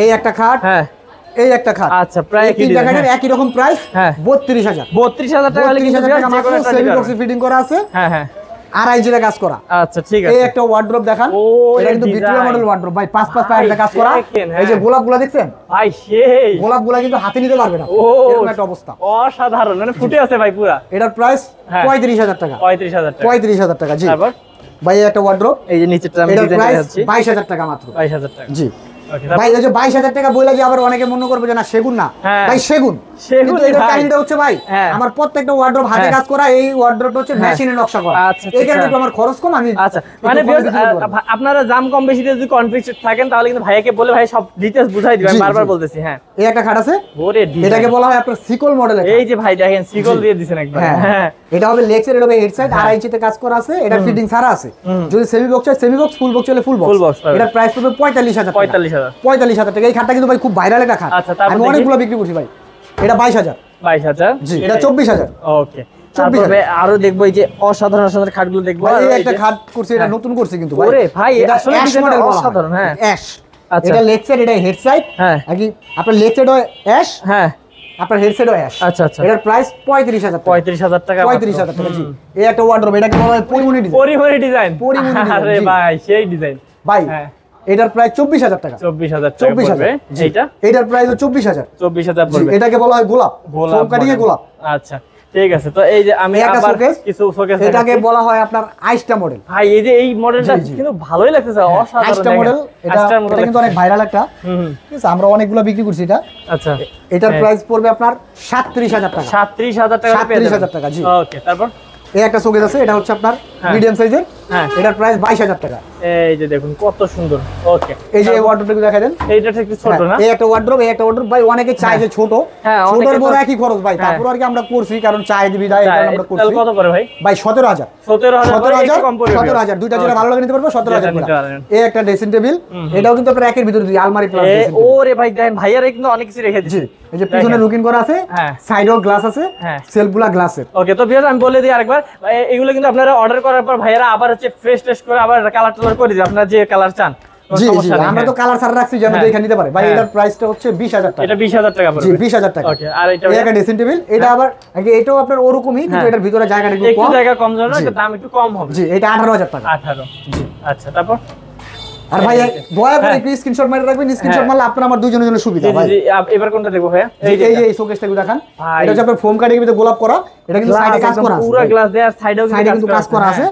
Speaker 1: এই একটা খাট,
Speaker 2: হ্যাঁ,
Speaker 1: এই একটা খাট।
Speaker 2: আচ্ছা, প্রায়
Speaker 1: এই
Speaker 2: একই
Speaker 1: তিনটা
Speaker 2: ডিজাইন।
Speaker 1: খাটের একই রকম প্রাইস,
Speaker 2: হ্যাঁ।
Speaker 1: 32,000।
Speaker 2: 32,000 টাকা হলে কিন্তু
Speaker 1: 32,000 টাকা
Speaker 2: ভিউয়ার্স যে কোনো
Speaker 1: মাত্র,
Speaker 2: একটা
Speaker 1: সেমি
Speaker 2: নিতে
Speaker 1: বক্সে
Speaker 2: পারবেন।
Speaker 1: ফিটিং করা আছে,
Speaker 2: হ্যাঁ, হ্যাঁ।
Speaker 1: 2.5 ইঞ্চিতে কাজ করা।
Speaker 2: আচ্ছা, ঠিক
Speaker 1: এই
Speaker 2: আছে।
Speaker 1: একটা ওয়ার্ডরোব দেখান।
Speaker 2: ও,
Speaker 1: এটা
Speaker 2: এর
Speaker 1: কিন্তু ভিক্টোরিয়া
Speaker 2: design।
Speaker 1: মডেল ওয়ার্ডরোব ভাই, 5 পায়ের কাজ করা।
Speaker 2: দেখেন,
Speaker 1: এই যে
Speaker 2: হ্যাঁ।
Speaker 1: গোলাপগুলো দেখছেন,
Speaker 2: ভাই সেই
Speaker 1: গোলাপগুলো কিন্তু হাতে নিতে পারবে না,
Speaker 2: ও,
Speaker 1: এরকম একটা অবস্থা।
Speaker 2: অসাধারণ, মানে ফুটে আছে ভাই পুরা।
Speaker 1: এটার প্রাইস
Speaker 2: হ্যাঁ।
Speaker 1: 35,000 টাকা।
Speaker 2: 35,000 টাকা।
Speaker 1: 35,000 টাকা। জি
Speaker 2: তারপর
Speaker 1: ভাই, এই একটা ওয়ার্ডরোব,
Speaker 2: এই যে নিচেরটা আমি
Speaker 1: এটার
Speaker 2: ডিজাইন
Speaker 1: প্রাইস
Speaker 2: দেখাচ্ছি।
Speaker 1: 22,000 টাকা মাত্র।
Speaker 2: 22,000 টাকা।
Speaker 1: জি
Speaker 2: ওকে,
Speaker 1: ভাই, এই যে 22,000 টাকা বইলা যে আবার অনেকে মনে করবে যে না সেগুন না,
Speaker 2: হ্যাঁ।
Speaker 1: ভাই সেগুন।
Speaker 2: সেগুনই
Speaker 1: কিন্তু এটার
Speaker 2: ভাই।
Speaker 1: কাহিনীটা হচ্ছে ভাই,
Speaker 2: হ্যাঁ।
Speaker 1: আমার প্রত্যেকটা ওয়ার্ডরোব হাতে
Speaker 2: হ্যাঁ।
Speaker 1: কাজ করা, এই ওয়ার্ডরোবটা হচ্ছে
Speaker 2: হ্যাঁ।
Speaker 1: মেশিনে নকশা করা।
Speaker 2: আচ্ছা,
Speaker 1: এই কারণে
Speaker 2: আচ্ছা।
Speaker 1: একটু আমার খরচ কম, আমি
Speaker 2: আচ্ছা,
Speaker 1: একটু
Speaker 2: মানে
Speaker 1: কমে
Speaker 2: ভিউয়ার্স,
Speaker 1: দিতে পারবো।
Speaker 2: আপনারা দাম কম বেশিতে যদি কনফিউজ থাকেন তাহলে কিন্তু ভাইয়াকে বলে ভাই সব ডিটেইলস বুঝাই দিবেন,
Speaker 1: জি,
Speaker 2: বারবার
Speaker 1: জি।
Speaker 2: বলতেছি। হ্যাঁ,
Speaker 1: এই একটা খাট আছে,
Speaker 2: ওরে ডিজাইন।
Speaker 1: এটাকে বলা হয় আপনার সিকল মডেলের।
Speaker 2: এই যে ভাই দেখেন, সিগল দিয়ে দিবেন একবার। হ্যাঁ,
Speaker 1: এটা হবে লেগ সাইড, এটা হবে হেড সাইড, 2.5 ইঞ্চিতে কাজ করা আছে, এটা ফিটিং ছাড়া আছে। যদি সেমি বক্স চাই সেমি বক্স, ফুল বক্স চলে ফুল
Speaker 2: Full box
Speaker 1: বক্স।
Speaker 2: পাবেন।
Speaker 1: এটার প্রাইস পড়বে 45,000 টাকা।
Speaker 2: 45,000।
Speaker 1: 45,000 টাকা। এই খাটটা কিন্তু ভাই খুব ভাইরাল একটা খাট,
Speaker 2: আচ্ছা, তারপর
Speaker 1: আমি
Speaker 2: দেখি।
Speaker 1: অনেকগুলো বিক্রি করছি ভাই। এটা 22,000।
Speaker 2: 22,000।
Speaker 1: জি, এটা 24,000।
Speaker 2: ওকে, তারপর ভাই আরো দেখবো এই যে অসাধারণ অসাধারণ খাটগুলো দেখবো।
Speaker 1: ভাই
Speaker 2: আর
Speaker 1: এই
Speaker 2: এই
Speaker 1: একটা
Speaker 2: যে-
Speaker 1: খাট করছি, এটা নতুন করছি কিন্তু ভাই।
Speaker 2: ওরে ভাই,
Speaker 1: এটা
Speaker 2: আসলে
Speaker 1: অ্যাশ
Speaker 2: ডিজাইনটা
Speaker 1: মডেল বলা হয়।
Speaker 2: অসাধারণ। হ্যাঁ,
Speaker 1: অ্যাশ।
Speaker 2: আচ্ছা।
Speaker 1: এটা লেগ সাইড, এটা হেড সাইড।
Speaker 2: হ্যাঁ।
Speaker 1: আপনার লেগ সাইড হয় অ্যাশ,
Speaker 2: হ্যাঁ,
Speaker 1: আপনার হেডসেটও অ্যাশ।
Speaker 2: আচ্ছা আচ্ছা,
Speaker 1: এটার প্রাইস 35000 টাকা।
Speaker 2: 35000 টাকা,
Speaker 1: 35000 টাকা। জি, এই একটা ওয়ার্ডরোব, এটাকে বলা হয় Pori Moni design.
Speaker 2: Pori Moni design,
Speaker 1: Pori Moni design.
Speaker 2: আরে ভাই সেই ডিজাইন
Speaker 1: ভাই
Speaker 2: হ্যাঁ,
Speaker 1: এটার প্রাইস 24000 টাকা।
Speaker 2: 24000 টাকা পড়বে। এইটা
Speaker 1: এটার প্রাইস 24000।
Speaker 2: 24000 পড়বে।
Speaker 1: এটাকে বলা হয় গোলাপ, ফোম কাটিং এ গোলাপ।
Speaker 2: আচ্ছা ঠিক আছে। তো এই যে আমি আবার কিছু শোকেস,
Speaker 1: এটাকে বলা হয় আপনার আইস্টা মডেল।
Speaker 2: ভাই এই যে এই মডেলটা কিন্তু ভালোই লাগতেছে, অসাধারণ
Speaker 1: আইস্টা মডেল। এটা কিন্তু অনেক ভাইরাল একটা, ঠিক আছে, আমরা অনেকগুলো বিক্রি করছি এটা।
Speaker 2: আচ্ছা,
Speaker 1: এটার প্রাইস পড়বে আপনার 37000 টাকা।
Speaker 2: 37000 টাকা,
Speaker 1: 37000 টাকা। জি,
Speaker 2: ওকে। তারপর
Speaker 1: এই একটা শোকেস আছে, এটা হচ্ছে আপনার মিডিয়াম সাইজের।
Speaker 2: হ্যাঁ,
Speaker 1: এটার প্রাইস 22000 টাকা।
Speaker 2: এই যে দেখুন কত সুন্দর। ওকে,
Speaker 1: এই যে ওয়ার্ডরোবটা দেখাই দেন।
Speaker 2: এইটা একটু ছোট না?
Speaker 1: এই একটা ওয়ার্ডরোব, এই একটা ওয়ার্ডরোব ভাই অনেকে চায় যে ছোট, ছোটর বড় একই খরচ ভাই, তারপর আর কি আমরা করছি, কারণ চায় দিবি দাই, কারণ আমরা করছি।
Speaker 2: কত করে ভাই?
Speaker 1: ভাই 17000।
Speaker 2: 17000 কম পড়বে।
Speaker 1: 17000, দুইটা যেটা ভালো লাগে নিতে পারবো 17000। এই একটা ড্রেসিং টেবিল, এটাও কিন্তু আপনার একের ভিতরে দুই আলমারি প্লাস ড্রেসিং টেবিল।
Speaker 2: ওরে ভাই দেখেন ভাইয়ারে কিন্তু অনেক কিছু রেখে দিয়েছে।
Speaker 1: এই যে পিছনে লুকিং করা আছে, সাইডেও গ্লাস আছে, সেলফগুলা গ্লাসের।
Speaker 2: ওকে, তো ভিউয়ার্স আমি বলে দিই আরেকবার, এগুলো কিন্তু আপনারা অর্ডার করার পর ভাইয়ারা আবার হচ্ছে ফ্রেশ টেস্ট করে আবার কালার টালার করে দিই, আপনারা যে কালার চান।
Speaker 1: জি জি, আমরা তো কালার সারা রাখছি যেন দেখে নিতে পারে। ভাই এটার প্রাইসটা হচ্ছে 20000 টাকা।
Speaker 2: এটা 20000 টাকা পড়বে।
Speaker 1: জি, 20000 টাকা।
Speaker 2: ওকে, আর এটা
Speaker 1: এই একটা ড্রেসিং টেবিল, এটা আবার আগে এটাও আপনার ওরকমই, কিন্তু এটার ভিতরে জায়গাটা একটু
Speaker 2: একটু
Speaker 1: কম,
Speaker 2: জায়গা কম জন্য এটা দাম একটু কম হবে।
Speaker 1: জি, এটা 18000 টাকা।
Speaker 2: 18। জি, আচ্ছা। তারপর
Speaker 1: আর ভাই দয়া করে একটু স্ক্রিনশট মেরে রাখবেন, স্ক্রিনশট মারলে আপনার আমার দুইজনের জন্য সুবিধা ভাই।
Speaker 2: জি, এবার কোনটা দেখবো ভাই?
Speaker 1: এই যে এই শোকেসটা দেখান, এটা হচ্ছে আপনার ফোম কাটিং এর ভিতরে গোলাপ করা, এটা কিন্তু সাইডে কাজ করা আছে,
Speaker 2: পুরো গ্লাস দেয়া, সাইডেও
Speaker 1: কিন্তু কাজ করা আছে।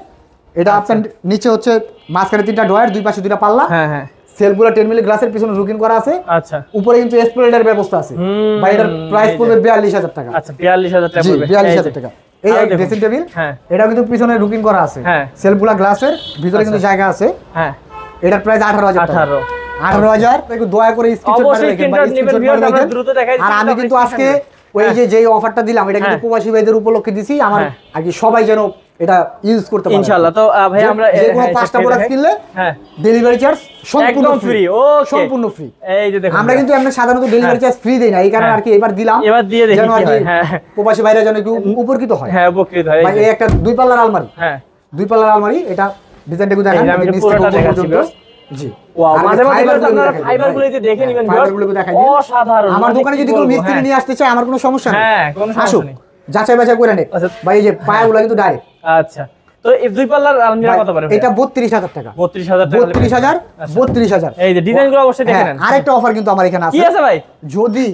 Speaker 1: এটা আপনার নিচে হচ্ছে মাঝখানে 3টা ডয়ার, দুই পাশে 2টা পাল্লা।
Speaker 2: হ্যাঁ হ্যাঁ,
Speaker 1: সেলফগুলো 10 মিলি গ্লাসের পিছনে রুকিং করা আছে।
Speaker 2: আচ্ছা,
Speaker 1: উপরে কিন্তু স্প্রেডার ব্যবস্থা আছে। ভাই এটার প্রাইস পড়বে 42000 টাকা।
Speaker 2: আচ্ছা, 42000 টাকা পড়বে।
Speaker 1: 42000 টাকা। এই এক ড্রেসিং টেবিল, এটাও কিন্তু পিছনে রুকিং করা আছে, সেলফগুলো গ্লাসের, ভিতরে কিন্তু জায়গা আছে। হ্যাঁ, এটার প্রাইস 18000 টাকা। 18000। একটু দয়া করে স্ক্রিনশট মেরে রাখেন। আর আমি কিন্তু আজকে ওই যে অফারটা দিলাম, এটা কিন্তু প্রবাসী ভাইদের উপলক্ষে দিছি, আমার আর কি সবাই যেন এটা ইউজ করতে পারে
Speaker 2: ইনশাআল্লাহ। তো ভাই আমরা
Speaker 1: যে কোনো 5টা প্রোডাক্ট কিনলে ডেলিভারি চার্জ সম্পূর্ণ ফ্রি। ওকে, সম্পূর্ণ ফ্রি। এই যে দেখুন, আমরা কিন্তু আমরা সাধারণত ডেলিভারি চার্জ ফ্রি দেই না, এই কারণে আর কি এবার দিলাম,
Speaker 2: এবার দিয়ে দেখি কি হয়। হ্যাঁ,
Speaker 1: প্রবাসী ভাইরা যেন একটু উপকৃত হয়।
Speaker 2: হ্যাঁ, উপকৃত হয়।
Speaker 1: ভাই এই একটা 2 পাল্লার আলমারি। হ্যাঁ, 2 পাল্লার আলমারি, এটা ডিজাইনটা একটু দেখান।
Speaker 2: আমি পুরোটা দেখাচ্ছি। জি, ওয়াও, মাঝে মাঝে আপনারা ফাইবারগুলো যে দেখে নেবেন,
Speaker 1: ফাইবারগুলো দেখাই দিন।
Speaker 2: অসাধারণ।
Speaker 1: আমার দোকানে যদি কোনো মিস্ত্রি নিয়ে আসতে চায়, আমার কোনো সমস্যা নেই।
Speaker 2: হ্যাঁ, কোনো সমস্যা নেই,
Speaker 1: যাচাই বাছাই করে নেন। ভাই এই যে পায়াগুলো কিন্তু ডাইরেক্ট।
Speaker 2: আচ্ছা, তো এই 2 পাল্লার আলমিরা কত পড়বে?
Speaker 1: এটা 32000 টাকা।
Speaker 2: 32000 টাকা।
Speaker 1: 32000।
Speaker 2: এই যে ডিজাইনগুলো অবশ্যই দেখে নেন।
Speaker 1: আরেকটা অফার কিন্তু আমার এখানে আছে।
Speaker 2: কি আছে ভাই?
Speaker 1: যদি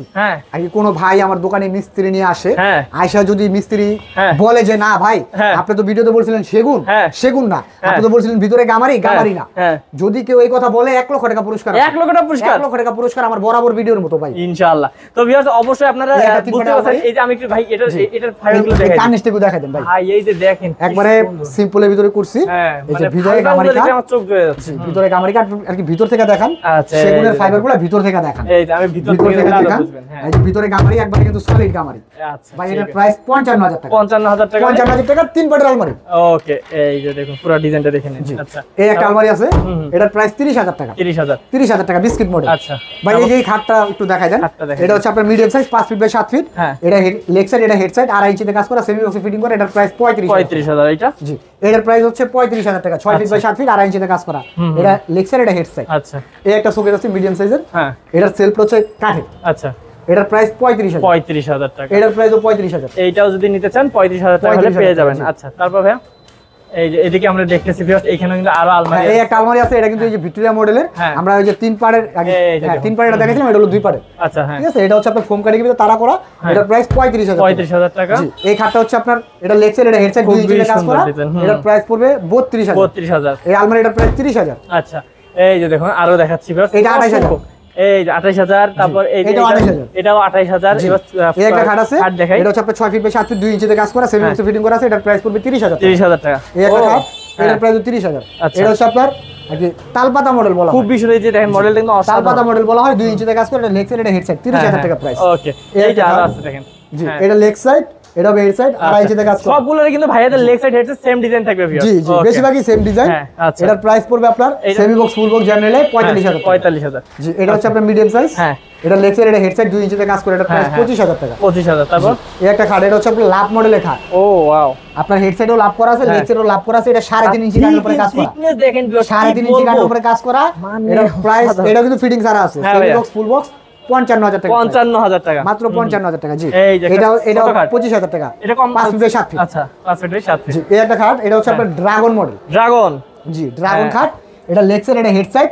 Speaker 1: আগে কোনো ভাই আমার দোকানে মিস্ত্রি নিয়ে আসে, আয়শা যদি মিস্ত্রি বলে যে না ভাই আপনি তো ভিডিওতে বলছিলেন সেগুন, সেগুন না, আপনি তো বলছিলেন ভিতরে গামারি, গামারি না, যদি কেউ এই কথা বলে 1 লক্ষ টাকা পুরস্কার।
Speaker 2: 1 লক্ষ টাকা পুরস্কার?
Speaker 1: 1 লক্ষ টাকা পুরস্কার আমার বরাবর ভিডিওর মতো ভাই, ইনশাআল্লাহ।
Speaker 2: তো ভিউয়ার্স অবশ্যই আপনারা বুঝতে পারছেন। এই যে আমি একটু ভাই এটার ফাইলগুলো দেখাই,
Speaker 1: কানেক্টটা দেখাই দেন ভাই।
Speaker 2: ভাই এই যে দেখেন
Speaker 1: একবারে সিম্পলের ভিতরে করছি। এই যে ভিতরে গামারিটা, আমার চোখ জুড়ে যাচ্ছে। ভিতরে গামারিটা আর কি ভিতর থেকে দেখান, সেগুনের ফাইবারগুলো ভিতর থেকে দেখান। এই যে আমি ভিতর থেকে দেখান। এই যে ভিতরে গামারি, একবারে কিন্তু সলিড গামারি। আচ্ছা ভাই, এটার প্রাইস 55000 টাকা। 55000 টাকা। 55000 টাকা 3 পাটের আলমারি। ওকে, এই যে দেখুন পুরো ডিজাইনটা দেখে নিন। আচ্ছা, এই একটা আলমারি আছে, এটার প্রাইস 30000 টাকা। 30000 টাকা, বিস্কিট মডেল। আচ্ছা ভাই, এই যে খাটটা একটু দেখাই দেন। এটা হচ্ছে আপনার medium size, 5 feet by 7 feet. এটা লেগ সাইড, এটা হেড সাইড, 2.5 ইঞ্চিতে কাজ করা, সেমি বক্সে ফিটিং করে। এটার প্রাইস 35000। এটা জি, এটার প্রাইস হচ্ছে 35000 টাকা। 6 ফিট বাই 7 ফিট, 2.5 ইঞ্চিতে কাজ করা। এটা লেগ সাইড, এটা হেড সাইড। আচ্ছা, এই একটা শোকেস আছে মিডিয়াম সাইজের। হ্যাঁ, এটার সেলফ হচ্ছে কাঠের। আচ্ছা, এটার প্রাইস 35000 টাকা। এটার প্রাইসও 35000। এইটাও যদি নিতে চান 35000 টাকা হলে পেয়ে যাবেন। আচ্ছা, তারপর ভাই এই যে এদিকে আমরা দেখতেছি ভিউয়ার্স, এখানে কিন্তু আরো আলমারি আছে। এই একটা আলমারি আছে, এটা কিন্তু এই যে ভিক্টোরিয়া মডেলের। আমরা ওই যে 3 পাড়ের আগে 3 পাড়েরটা দেখাইছিলাম, এটা হলো 2 পাড়ের। আচ্ছা, হ্যাঁ, ঠিক আছে। এটা হচ্ছে আপনার ফোম কাটিং এর তারা করা। এটার প্রাইস 35000 টাকা। জি, এই খাটটা হচ্ছে আপনার, এটা লেগ সাইড, এটা হেড সাইড, 2 ইঞ্চিতে কাজ করা। এটার প্রাইস পড়বে 32000। এই আলমারিটার প্রাইস 30000। আচ্ছা, এই যে দেখুন আরো দেখাচ্ছি ভিউয়ার্স, এটা 28000। এই যে 28000। তারপর এই যে এটাও 28000। এবার এই একটা খাট আছে, এটা হচ্ছে আপনার 6 ফিট বাই 7 ফিট, 2 ইঞ্চিতে কাজ করা, সেমি বক্সে ফিটিং করা আছে। এটার প্রাইস পড়বে 30000 টাকা। এই একটা খাট, এটার প্রাইস 30000। এটা হচ্ছে আপনার আগে তালপাতা মডেল বলা হয়। খুব বিশেষ এই যে দেখেন মডেলটা কিন্তু তালপাতা মডেল বলা হয়, 2 ইঞ্চিতে কাজ করে। এটা লেগ সাইড, এটা হেড সাইড, 30000 টাকা প্রাইস। ওকে, এই যে আরো আছে দেখেন। জি, এটা লেগ সাইড, এটা হেড সাইড, 2.5 ইঞ্চিতে কাজ করে। সবগুলোর কিন্তু ভাইয়াদের leg side, head side same design থাকবে ভিউয়ার্স। জি জি, বেশিরভাগই সেম ডিজাইন। এটার প্রাইস পড়বে আপনার সেমি বক্স, ফুল বক্স জেনারেলে 45000। জি, এটা হচ্ছে আপনার মিডিয়াম সাইজ। হ্যাঁ, এটা লেগ সাইড, এটা হেড সাইড, 2 ইঞ্চিতে কাজ করে। এটা প্রাইস 25000 টাকা। 25000। তারপর এই একটা খাট, এটা হচ্ছে আপনার লাভ মডেলের খাট। ও ওয়াও, আপনার হেড সাইডও লাভ করা আছে, লেগ সাইডও লাভ করা আছে। এটা 3.5 ইঞ্চি কাঠের উপরে কাজ করা। থিকনেস দেখেন ভিউয়ার্স, 3.5 ইঞ্চি কাঠের উপরে কাজ করা। এটার প্রাইস, এটা কিন্তু ফিটিং সারা আছে, সেমি বক্স, ফুল বক্স 55,000 টাকা,
Speaker 2: 55,000 টাকা,
Speaker 1: মাত্র 55,000 টাকা। জি,
Speaker 2: এই যে
Speaker 1: এটা
Speaker 2: ছোট খাট।
Speaker 1: 25,000 টাকা।
Speaker 2: এটা কম
Speaker 1: 5 ফিট বাই 7 ফিট।
Speaker 2: আচ্ছা 5 ফিট বাই 7 ফিট।
Speaker 1: জি, এই একটা খাট, এটা হচ্ছে আপনার ড্রাগন মডেল।
Speaker 2: ড্রাগন,
Speaker 1: জি, ড্রাগন খাট। এটা লেগ সাইড, এটা হেড সাইড,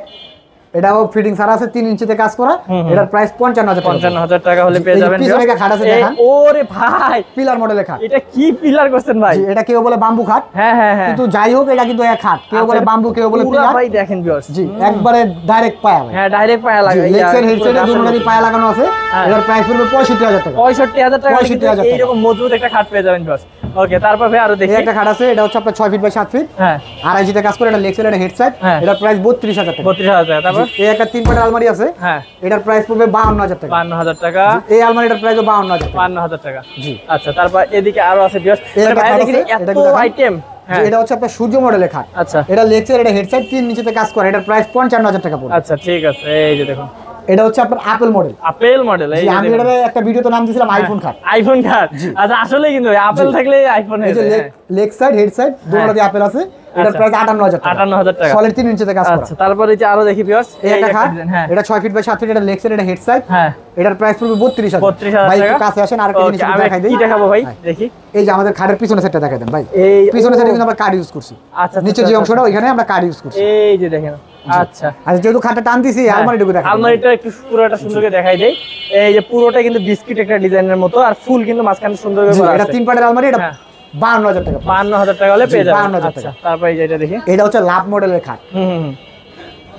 Speaker 1: এটাও ফিটিং সারা আছে, 3 ইঞ্চিতে কাজ করা। এটার প্রাইস 55,000 টাকা।
Speaker 2: 55,000 টাকা হলে পেয়ে যাবেন।
Speaker 1: পিছনে একটা খাট আছে দেখেন,
Speaker 2: ওরে ভাই,
Speaker 1: পিলার মডেলের খাট।
Speaker 2: এটা কি পিলার করছেন ভাই?
Speaker 1: জি, এটা কেউ বলে বাম্বু খাট,
Speaker 2: হ্যাঁ হ্যাঁ হ্যাঁ,
Speaker 1: কিন্তু যাই হোক এটা কিন্তু এক খাট, কেউ বলে বাম্বু, কেউ বলে
Speaker 2: পুরা
Speaker 1: পিলার।
Speaker 2: ভাই দেখেন ভিউয়ার্স,
Speaker 1: জি, একবারে ডাইরেক্ট পায়া ভাই।
Speaker 2: হ্যাঁ ডাইরেক্ট পায়া লাগা,
Speaker 1: লেগ সাইড হেড সাইডে দুটোরই পায়া লাগানো আছে। এটার প্রাইস পড়বে 65,000 টাকা।
Speaker 2: 65,000 টাকা।
Speaker 1: 65,000 টাকা।
Speaker 2: এইরকম মজবুত একটা খাট পেয়ে যাবেন ভিউয়ার্স। ওকে, তারপর ভাই আরো দেখি।
Speaker 1: এই একটা খাট আছে, এটা হচ্ছে আপনার 6 ফিট বাই 7 ফিট,
Speaker 2: হ্যাঁ
Speaker 1: 2.5 ইঞ্চিতে কাজ করে। এটা লেগ সাইড, এটা হেড সাইড।
Speaker 2: হ্যাঁ।
Speaker 1: এটার প্রাইস 32,000 টাকা।
Speaker 2: 32,000 টাকা। তারপর
Speaker 1: এই একটা 3 পাটের আলমারি আছে,
Speaker 2: হ্যাঁ
Speaker 1: এটার প্রাইস পড়বে 52,000 টাকা।
Speaker 2: 52,000 টাকা।
Speaker 1: এই আলমারিটার প্রাইস 52,000 টাকা।
Speaker 2: 52,000 টাকা।
Speaker 1: জি,
Speaker 2: আচ্ছা, তারপর এদিকে আরো আছে ভিউয়ার্স।
Speaker 1: এই একটা
Speaker 2: ভাই
Speaker 1: খাট
Speaker 2: দেখি
Speaker 1: আছে, এটা
Speaker 2: এত
Speaker 1: একটু দেখান।
Speaker 2: আইটেম।
Speaker 1: জি,
Speaker 2: হ্যাঁ
Speaker 1: এটা হচ্ছে আপনার সূর্য মডেলের খাট।
Speaker 2: আচ্ছা
Speaker 1: এটা লেগ সাইড, এটা হেড সাইড, 3 ইঞ্চিতে কাজ করে। এটার প্রাইস 55,000 টাকা পড়বে।
Speaker 2: আচ্ছা ঠিক আছে, এই যে দেখুন
Speaker 1: এটা হচ্ছে আপনার আপেল মডেল।
Speaker 2: Apple model. এই
Speaker 1: জি,
Speaker 2: যে
Speaker 1: আমি
Speaker 2: দেখুন।
Speaker 1: এটার একটা ভিডিওতে নাম দিয়েছিলাম আইফোন খাট।
Speaker 2: আইফোন খাট। আচ্ছা, আসলে কিন্তু আপেল থাকলে আইফোন
Speaker 1: এই
Speaker 2: হয়ে
Speaker 1: যে
Speaker 2: যায়।
Speaker 1: লেগ সাইড হেড সাইড দুটোতে আপেল আছে। এটার
Speaker 2: আচ্ছা।
Speaker 1: প্রাইস 58,000 টাকা।
Speaker 2: 58,000 টাকা।
Speaker 1: সলিড 3 ইঞ্চিতে কাজ করা।
Speaker 2: আচ্ছা, তারপরে যে আরো দেখি ভিউয়ার্স,
Speaker 1: এই একটা খাট,
Speaker 2: হ্যাঁ
Speaker 1: এটা 6 ফিট বাই 7 ফিট, এটা লেগ সাইড, এটা হেড সাইড।
Speaker 2: হ্যাঁ,
Speaker 1: এটার প্রাইস পড়বে 32,000।
Speaker 2: 32,000
Speaker 1: ভাই
Speaker 2: টাকা।
Speaker 1: একটু কাছে আসেন, আরেকটা জিনিস
Speaker 2: ওকে,
Speaker 1: একটু
Speaker 2: আমি
Speaker 1: দেখাই দেই।
Speaker 2: কি দেখাবো ভাই?
Speaker 1: হ্যাঁ।
Speaker 2: দেখি।
Speaker 1: এই যে আমাদের খাটের পিছনের সেটটা দেখাই দেন ভাই।
Speaker 2: এই
Speaker 1: পিছনের সাইডে
Speaker 2: ও,
Speaker 1: কিন্তু আমরা কার্ড ইউজ করছি।
Speaker 2: আচ্ছা,
Speaker 1: নিচে
Speaker 2: আচ্ছা,
Speaker 1: যে
Speaker 2: আচ্ছা,
Speaker 1: অংশটা ওইখানে আমরা কার্ড ইউজ করছি।
Speaker 2: এই যে দেখেন। আচ্ছা,
Speaker 1: আর যেহেতু খাটটা টান দিছি, আলমারিটুকু দেখাই।
Speaker 2: আলমারিটা একটু পুরোটা সুন্দর করে দেখাই দেই। এই যে পুরোটা কিন্তু বিস্কিট একটা ডিজাইনের মতো, আর ফুল কিন্তু মাঝখানে সুন্দর করে করা
Speaker 1: এটা
Speaker 2: আছে।
Speaker 1: 3 পাটের আলমারি, এটা
Speaker 2: হ্যাঁ।
Speaker 1: 52,000 টাকা।
Speaker 2: 52,000 টাকা হলে পেয়ে
Speaker 1: জি,
Speaker 2: যাবেন।
Speaker 1: 52,000
Speaker 2: আচ্ছা,
Speaker 1: টাকা।
Speaker 2: তারপর এই যে এটা দেখি।
Speaker 1: এটা হচ্ছে লাভ মডেলের খাট।
Speaker 2: হুম হুম হুম।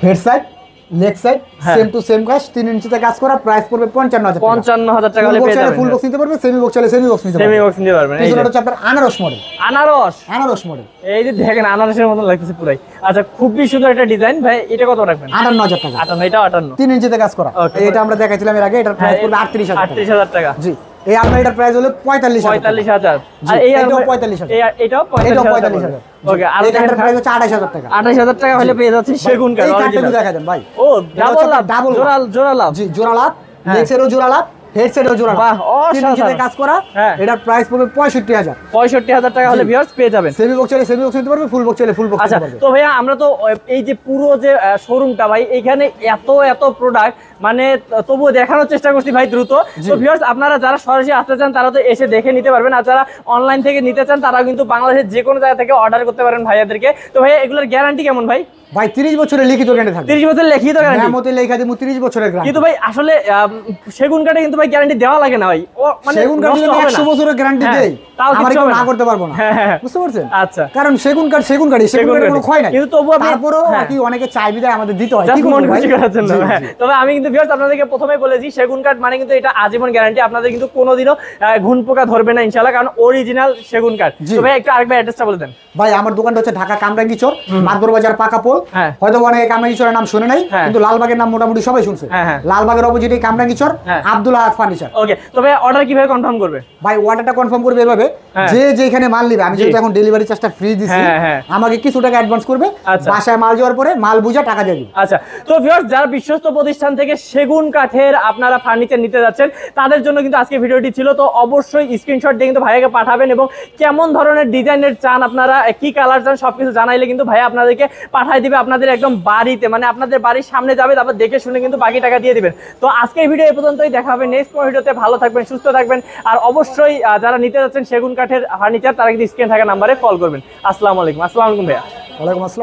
Speaker 1: হেড সাইড লেগ সাইড
Speaker 2: হ্যাঁ।
Speaker 1: সেম টু সেম কাজ, 3 ইঞ্চিতে কাজ করা। প্রাইস পড়বে 55,000 টাকা।
Speaker 2: 55,000 টাকা হলে পেয়ে যাবেন।
Speaker 1: ফুল বক্স নিতে পারবে, সেমি বক্স চাইলে সেমি বক্স নিতে
Speaker 2: সেমি
Speaker 1: পারবে।
Speaker 2: বক্স নিতে পারবেন। এই
Speaker 1: পিছনে
Speaker 2: যে
Speaker 1: হচ্ছে আপনার আনারস মডেল।
Speaker 2: আনারস।
Speaker 1: আনারস মডেল
Speaker 2: এই যে দেখেন, আনারসের মতো লাগতেছে পুরাই। আচ্ছা, খুবই সুন্দর একটা ডিজাইন ভাই। এটা কত রাখবেন?
Speaker 1: 58,000 টাকা।
Speaker 2: 58, এটা 58।
Speaker 1: 3 ইঞ্চিতে কাজ করা।
Speaker 2: Okay.
Speaker 1: এটা আমরা দেখাইছিলাম এর আগে, এটার প্রাইস পড়বে 38,000 টাকা।
Speaker 2: 38,000 টাকা।
Speaker 1: জি, এই আলমারিটার প্রাইস হলো 45,000 টাকা।
Speaker 2: 45,000।
Speaker 1: জি,
Speaker 2: আর এই
Speaker 1: এটাও
Speaker 2: আলমারি-
Speaker 1: 45,000।
Speaker 2: এটাও
Speaker 1: এটাও
Speaker 2: 45,000।
Speaker 1: 45,000।
Speaker 2: ওকে, আর
Speaker 1: এই খাটের প্রাইস হচ্ছে 28,000 টাকা।
Speaker 2: 28,000 টাকা হলে পেয়ে যাচ্ছে সেগুন কাঠ
Speaker 1: এই খাটটা
Speaker 2: original।
Speaker 1: একটু দেখা দেন ভাই।
Speaker 2: ও,
Speaker 1: এটা
Speaker 2: ডাবল
Speaker 1: হচ্ছে
Speaker 2: লাভ,
Speaker 1: double লাভ।
Speaker 2: জোড়া লাভ।
Speaker 1: জি, জোড়া লাভ,
Speaker 2: হ্যাঁ।
Speaker 1: লেগ সাইডেও জোড়া লাভ, হেড সাইডেও জোড়া লাভ।
Speaker 2: বাহ,
Speaker 1: 3 ইঞ্চিতে
Speaker 2: অসাধারণ।
Speaker 1: কাজ করা।
Speaker 2: হ্যাঁ।
Speaker 1: এটার প্রাইস পড়বে 65,000।
Speaker 2: 65,000 টাকা হলে
Speaker 1: জি।
Speaker 2: ভিউয়ার্স পেয়ে যাবেন।
Speaker 1: সেমি বক্স চাইলে সেমি বক্স নিতে পারবে, ফুল বক্স চাইলে ফুল বক্স
Speaker 2: আচ্ছা,
Speaker 1: নিতে পারবে।
Speaker 2: তো ভাইয়া আমরা তো এই যে পুরো যে শোরুমটা ভাই, এখানে এত এত প্রোডাক্ট, মানে তবুও দেখানোর চেষ্টা করছি ভাই দ্রুত।
Speaker 1: জি।
Speaker 2: তো ভিউয়ার্স, আপনারা যারা সরাসরি আসতে চান তারা তো এসে দেখে নিতে পারবেন, আর যারা অনলাইন থেকে নিতে চান তারা কিন্তু বাংলাদেশের যে কোনো জায়গা থেকে অর্ডার করতে পারেন ভাইয়াদেরকে। তো ভাইয়া এগুলোর গ্যারান্টি কেমন ভাই?
Speaker 1: ভাই 30 বছরের লিখিত গ্যারান্টি থাকবে।
Speaker 2: 30 বছর লিখিত গ্যারান্টি।
Speaker 1: মেমোতে লেখা দেবো 30 বছরের গ্যারান্টি।
Speaker 2: কিন্তু ভাই আসলে সেগুন কাঠে কিন্তু ভাই গ্যারান্টি দেওয়া লাগে না ভাই। ও মানে
Speaker 1: সেগুন কাঠ
Speaker 2: নষ্ট
Speaker 1: যদি
Speaker 2: হবে
Speaker 1: 100
Speaker 2: না।
Speaker 1: বছরের গ্যারান্টি
Speaker 2: হ্যাঁ,
Speaker 1: দেই,
Speaker 2: তাও
Speaker 1: আমার
Speaker 2: কিচ্ছু
Speaker 1: কেউ
Speaker 2: হবে
Speaker 1: না
Speaker 2: না।
Speaker 1: করতে পারবো না।
Speaker 2: হ্যাঁ, হ্যাঁ।
Speaker 1: বুঝতে পারছেন?
Speaker 2: আচ্ছা।
Speaker 1: কারণ সেগুন কাঠের
Speaker 2: সেগুন
Speaker 1: কোনো
Speaker 2: কাঠই।
Speaker 1: ক্ষয় নাই।
Speaker 2: কিন্তু তবুও আপনি-
Speaker 1: তারপরেও
Speaker 2: হ্যাঁ।
Speaker 1: কি অনেকে চাইবি দেয় আমাদের দিতে হয়।
Speaker 2: জাস্ট
Speaker 1: কি করবো
Speaker 2: মন
Speaker 1: ভাই?
Speaker 2: খুশি করার জন্য।
Speaker 1: জি,
Speaker 2: হ্যাঁ।
Speaker 1: জি।
Speaker 2: তবে আমি কিন্তু ভিউয়ার্স আপনাদেরকে প্রথমেই বলেছি, সেগুন কাঠ মানে কিন্তু এটা আজীবন গ্যারান্টি, আপনাদের কিন্তু কোনোদিনও ঘুণ পোকা ধরবে না ইনশাআল্লাহ, কারণ অরিজিনাল সেগুন কাঠ।
Speaker 1: জি।
Speaker 2: তো ভাই একটু আরেকবার অ্যাড্রেসটা বলে দেন।
Speaker 1: ভাই আমার দোকানটা হচ্ছে ঢাকা কামরাঙ্গীচর, মাদবর বাজার পাকাপোল।
Speaker 2: হ্যাঁ।
Speaker 1: হয়তো অনেকে কামরাঙ্গীচরের নাম শুনে নাই,
Speaker 2: হ্যাঁ।
Speaker 1: কিন্তু লালবাগের নাম মোটামুটি সবাই শুনছে।
Speaker 2: হ্যাঁ, হ্যাঁ।
Speaker 1: লালবাগের অপোজিটে কামরাঙ্গীচর,
Speaker 2: হ্যাঁ।
Speaker 1: আব্দুল আহাদ ফার্নিচার।
Speaker 2: ওকে, তো ভাই অর্ডার কিভাবে কনফার্ম করবে?
Speaker 1: ভাই অর্ডারটা কনফার্ম করবে এভাবে,
Speaker 2: হ্যাঁ।
Speaker 1: যে যেখানে মাল নিবে, আমি
Speaker 2: জি।
Speaker 1: যেহেতু এখন ডেলিভারি চার্জটা ফ্রি দিছি,
Speaker 2: হ্যাঁ, হ্যাঁ।
Speaker 1: আমাকে কিছু টাকা অ্যাডভান্স করবে,
Speaker 2: আচ্ছা।
Speaker 1: বাসায় মাল যাওয়ার পরে মাল বুঝা টাকা দিয়ে দিবে।
Speaker 2: আচ্ছা, তো ভিউয়ার্স যারা বিশ্বস্ত প্রতিষ্ঠান থেকে সেগুন কাঠের আপনারা ফার্নিচার নিতে যাচ্ছেন, তাদের জন্য কিন্তু আজকে ভিডিওটি ছিল। তো অবশ্যই স্ক্রিনশট দিয়ে কিন্তু ভাইয়াকে পাঠাবেন, এবং কেমন ধরনের ডিজাইনের চান আপনারা, কি কালার চান সবকিছু জানাইলে কিন্তু ভাইয়া আপনাদেরকে পাঠাই দিবে আপনাদের একদম বাড়িতে, মানে আপনাদের বাড়ির সামনে যাবে, তারপর দেখে শুনে কিন্তু বাকি টাকা দিয়ে দিবেন। তো আজকের ভিডিও এই পর্যন্তই, দেখা হবে নেক্সট ভিডিওতে। ভালো থাকবেন, সুস্থ থাকবেন, আর অবশ্যই যারা নিতে যাচ্ছেন সেগুন কাঠের ফার্নিচার, তারা কিন্তু স্ক্রিনে থাকা নাম্বারে কল করবেন। আসসালামু আলাইকুম। আসসালামু আলাইকুম ভাইয়া।
Speaker 1: ওয়ালাইকুম আসসালাম।